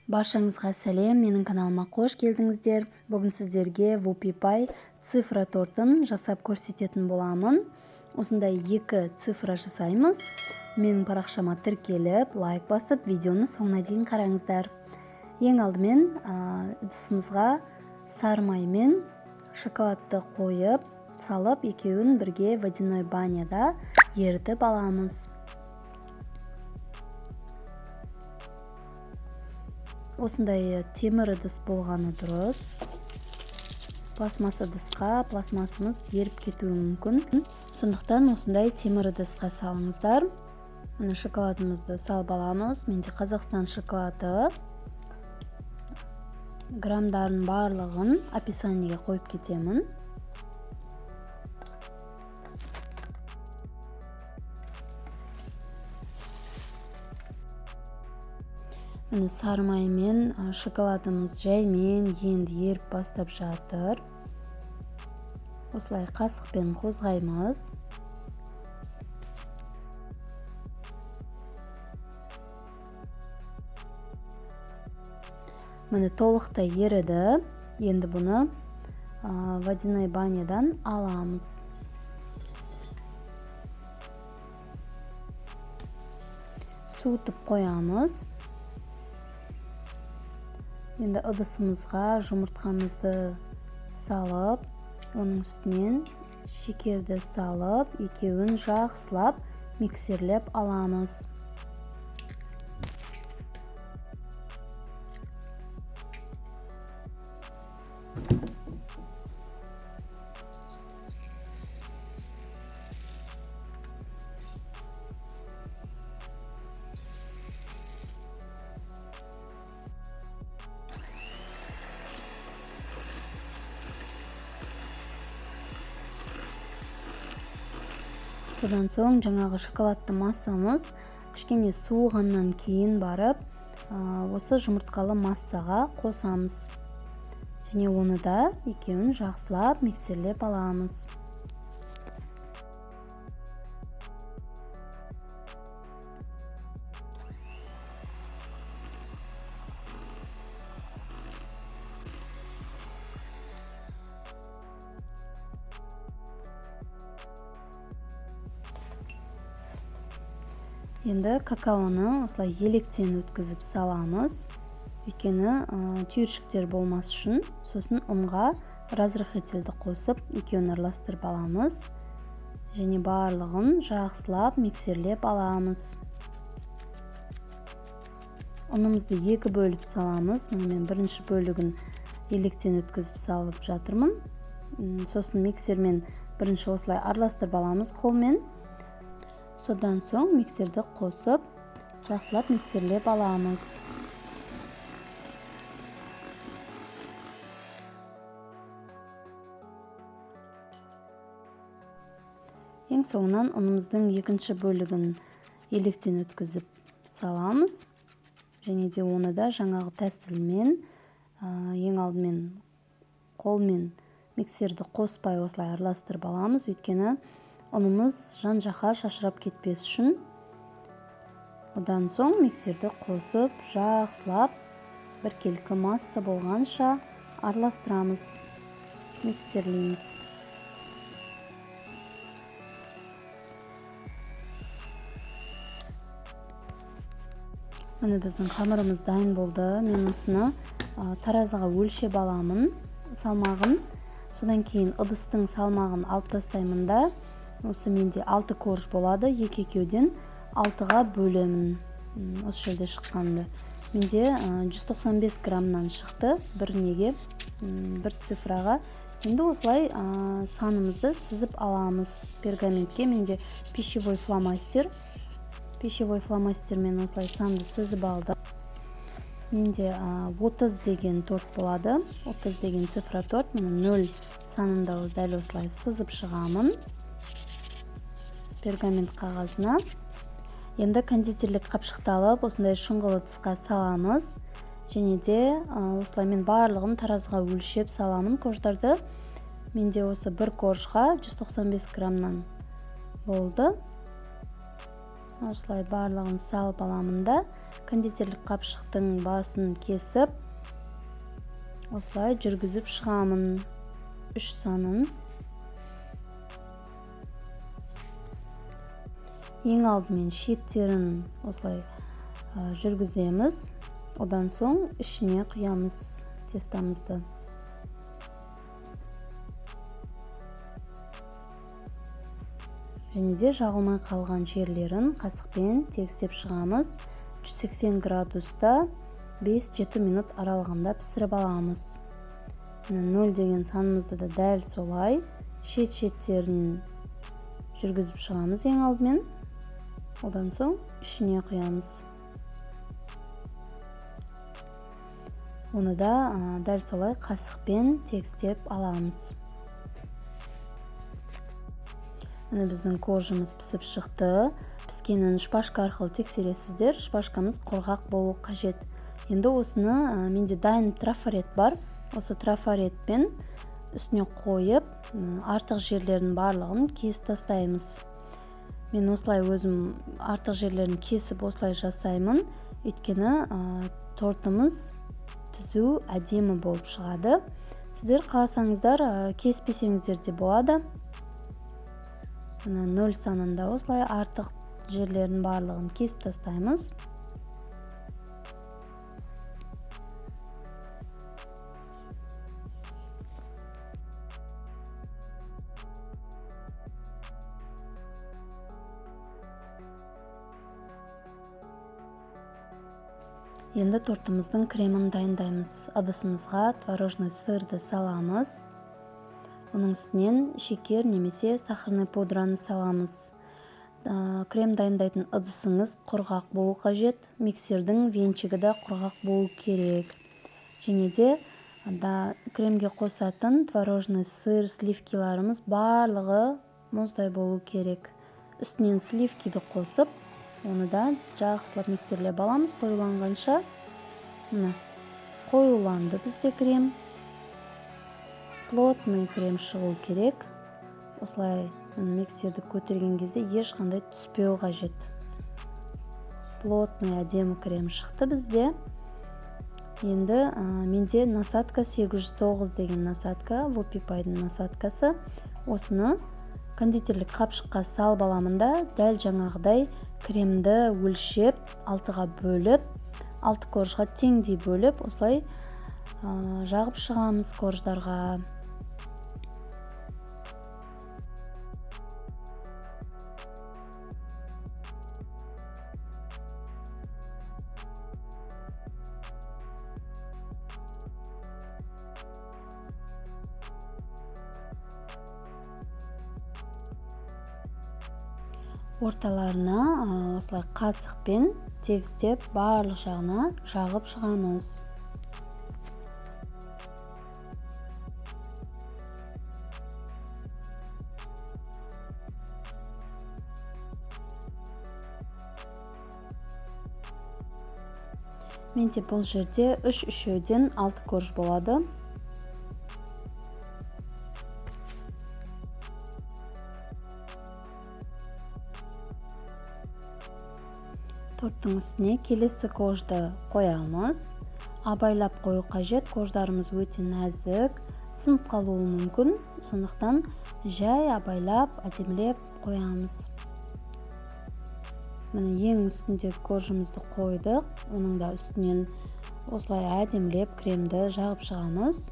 Баршаңызға сәлем, менің каналыма қош келдіңіздер. Бүгін сіздерге WhoopiePie цифра тортын жасап көрсететін боламын. Осындай 2 цифра жасаймыз. Менің парақшама тіркеліп, лайк басып, видеоны соңына дейін қараңыздар. Ең алдымен ыдысымызға сары май мен шоколадты қойып, салып, екеуін бірге водяной баняда ерітіп аламыз. Осындай темір ыдыс болғаны дұрыс. Пластмасс ыдысқа пластмассымыз еріп кетуі мүмкін. Сондықтан осындай темір ыдысқа салыңыздар. Мына шоколадымызды салып аламыз. Менде Қазақстан шоколады. Грамдарын барлығын описаниеге қойып кетемін. Міне сары май мен шоколадымыз жаймен енді еріп бастап жатыр. Осылай қасықпен қозғаймыз. Міне толықтай еріді. Енді бұны водяной банядан аламыз. Суытып қоямыз. Енді ыдысымызға жұмыртқамызды салып, оның үстінен шекерді салып, екеуін жақсылап миксерлеп аламыз. Содан соң жаңағы шоколадты массамыз кішкене суығаннан кейін барып, осы жұмыртқалы массаға қосамыз. Және оны да екеуін жақсылап миксерлеп аламыз. Енді какаоны осылай електен өткізіп саламыз. Өйткені түйіршіктер болмас үшін, сосын ұнға разрыхительді қосып, екеуін араластырып аламыз. Және барлығын жақсылап миксерлеп аламыз. Ұнымызды 2 бөліп саламыз. Мен бірінші бөлігін електен өткізіп салып жатырмын. Сосын миксермен бірінші осылай араластырып аламыз қолмен. Содан соң миксерді қосып, жақсылап миксерлеп аламыз. Ең соңынан ұнымыздың екінші бөлігін електен өткізіп саламыз. Және де оны да жаңағы тәсілмен ең алдымен қолмен миксерді қоспай осылай араластырып аламыз. Өйткені ұнымыз жан-жаққа шашырап кетпес үшін. Одан соң миксерді қосып, жақсылап біркелкі масса болғанша араластырамыз, миксерлейміз. Міне біздің қамырымыз дайын болды. Мен осыны таразыға өлшеп аламын салмағын. Содан кейін ыдыстың салмағын алып тастаймын да, осы менде 6 корж болады, 2-2-ден 6-ға бөлемін. Осы жерде шыққанды. Менде 195 граммнан шықты бір неге, бір цифраға. Енді осылай санымызды сызып аламыз пергаментке. Менде пищевой фломастер. Пищевой фломастермен осылай санды сызып алды. Менде 30 деген торт болады. 30 деген цифра торт. Мен 0 санында дәл осылай сызып шығамын пергамент қағазына. Енді кондитерлік қапшықты алып, осындай шұңғылы тысқа саламыз. Және де осылай мен барлығын таразыға өлшеп саламын корждарды. Менде осы бір коржға 195 граммнан болды. осылай барлығын салып аламын да кондитерлік қапшықтың басын кесіп осылай жүргізіп шығамын 3 санын. Ең алдымен шеттерін осылай жүргіземіз. Одан соң ішіне құямыз тестамызды. Және де жағылмай қалған жерлерін қасықпен тегістеп шығамыз. 180 градуста 5-7 минут аралығында пісіріп аламыз. 0 деген санымызды да дәл солай шет-шеттерін жүргізіп шығамыз ең алдымен. Одан соң ішіне құямыз. Оны да дәл солай қасықпен тегістеп аламыз. Міне біздің коржымыз пісіп шықты. Піскенін шпажка арқылы тексересіздер. Шпажкамыз құрғақ болу қажет. Енді осыны менде дайын трафарет бар. Осы трафаретпен үстіне қойып, артық жерлердің барлығын кесіп тастаймыз. Мен осылай өзім артық жерлерін кесіп осылай жасаймын. Өйткені тортымыз түзу әдемі болып шығады. Сіздер қаласаңыздар кеспесеңіздер де болады. 0 санында осылай артық жерлердің барлығын кесіп тастаймыз. Енді тортымыздың кремін дайындаймыз. Ыдысымызға творожный сырды саламыз. Оның үстінен шекер немесе сахарный пудраны саламыз. Крем дайындайтын ыдысыңыз құрғақ болу қажет. Миксердің венчигі де құрғақ болу керек. Және де кремге қосатын творожный сыр, сливкиларымыз барлығы мұздай болу керек. Үстінен сливкиді қосып, оны да жақсылап миксерлеп аламыз қоюланғанша. Қоюланды бізде крем. Плотный крем шығу керек. Осылай миксерді көтерген кезде ешқандай түспеу қажет. Плотный әдемі крем шықты бізде. Енді менде насадка 809 деген насадка, Вопипайдың насадкасы. Осыны кондитерлік қапшыққа салып аламын да, дәл жаңағыдай кремді өлшеп, 6-ға бөліп, 6 коржға теңдей бөліп, осылай жағып шығамыз корждарға. Орталарына осылай қасықпен тегістеп барлық жағына жағып шығамыз. Менде бұл жерде 3 үшеуден 6 корж болады. Торттың үстіне келесі коржды қоямыз. Абайлап қою қажет, корждарымыз өте нәзік, сынып қалуы мүмкін. Сондықтан жай абайлап, әдемілеп қоямыз. Міне ең үстіндегі коржымызды қойдық. Оның да үстінен осылай әдемілеп кремді жағып шығамыз.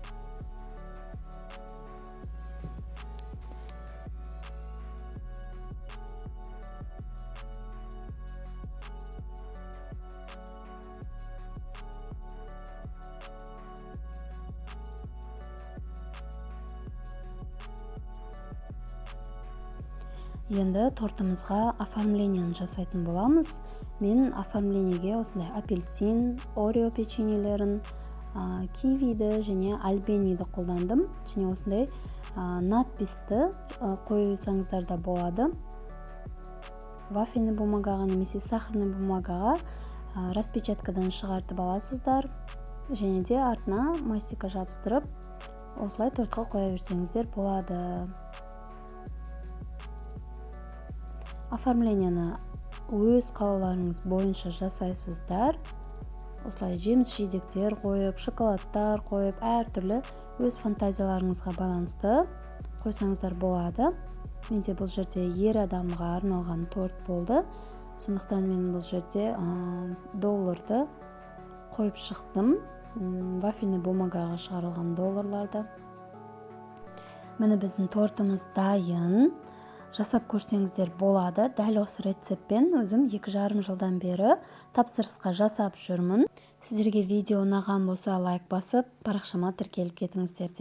Енді тортымызға оформленияны жасайтын боламыз. Мен оформлениеге осындай апельсин, орео печеньелерін, кивиді және альбениді қолдандым. Және осындай надписті қойсаңыздар да болады. Вафельный бумагаға немесе сахарный бумагаға распечаткадан шығартып аласыздар. Және де артына мастика жабыстырып, осылай тортқа қоя берсеңіздер болады. Оформленияны өз қалауларыңыз бойынша жасайсыздар. Осылай жеміс жидектер қойып, шоколадтар қойып, әртүрлі өз фантазияларыңызға байланысты қойсаңыздар болады. Менде бұл жерде ер адамға арналған торт болды. Сондықтан мен бұл жерде долларды қойып шықтым. Вафельный бумагаға шығарылған долларларды. Міне біздің тортымыз дайын. Жасап көрсеңіздер болады. Дәл осы рецептпен өзім 2,5 жылдан бері тапсырысқа жасап жүрмін. Сіздерге видео ұнаған болса лайк басып, парақшама тіркеліп кетіңіздер.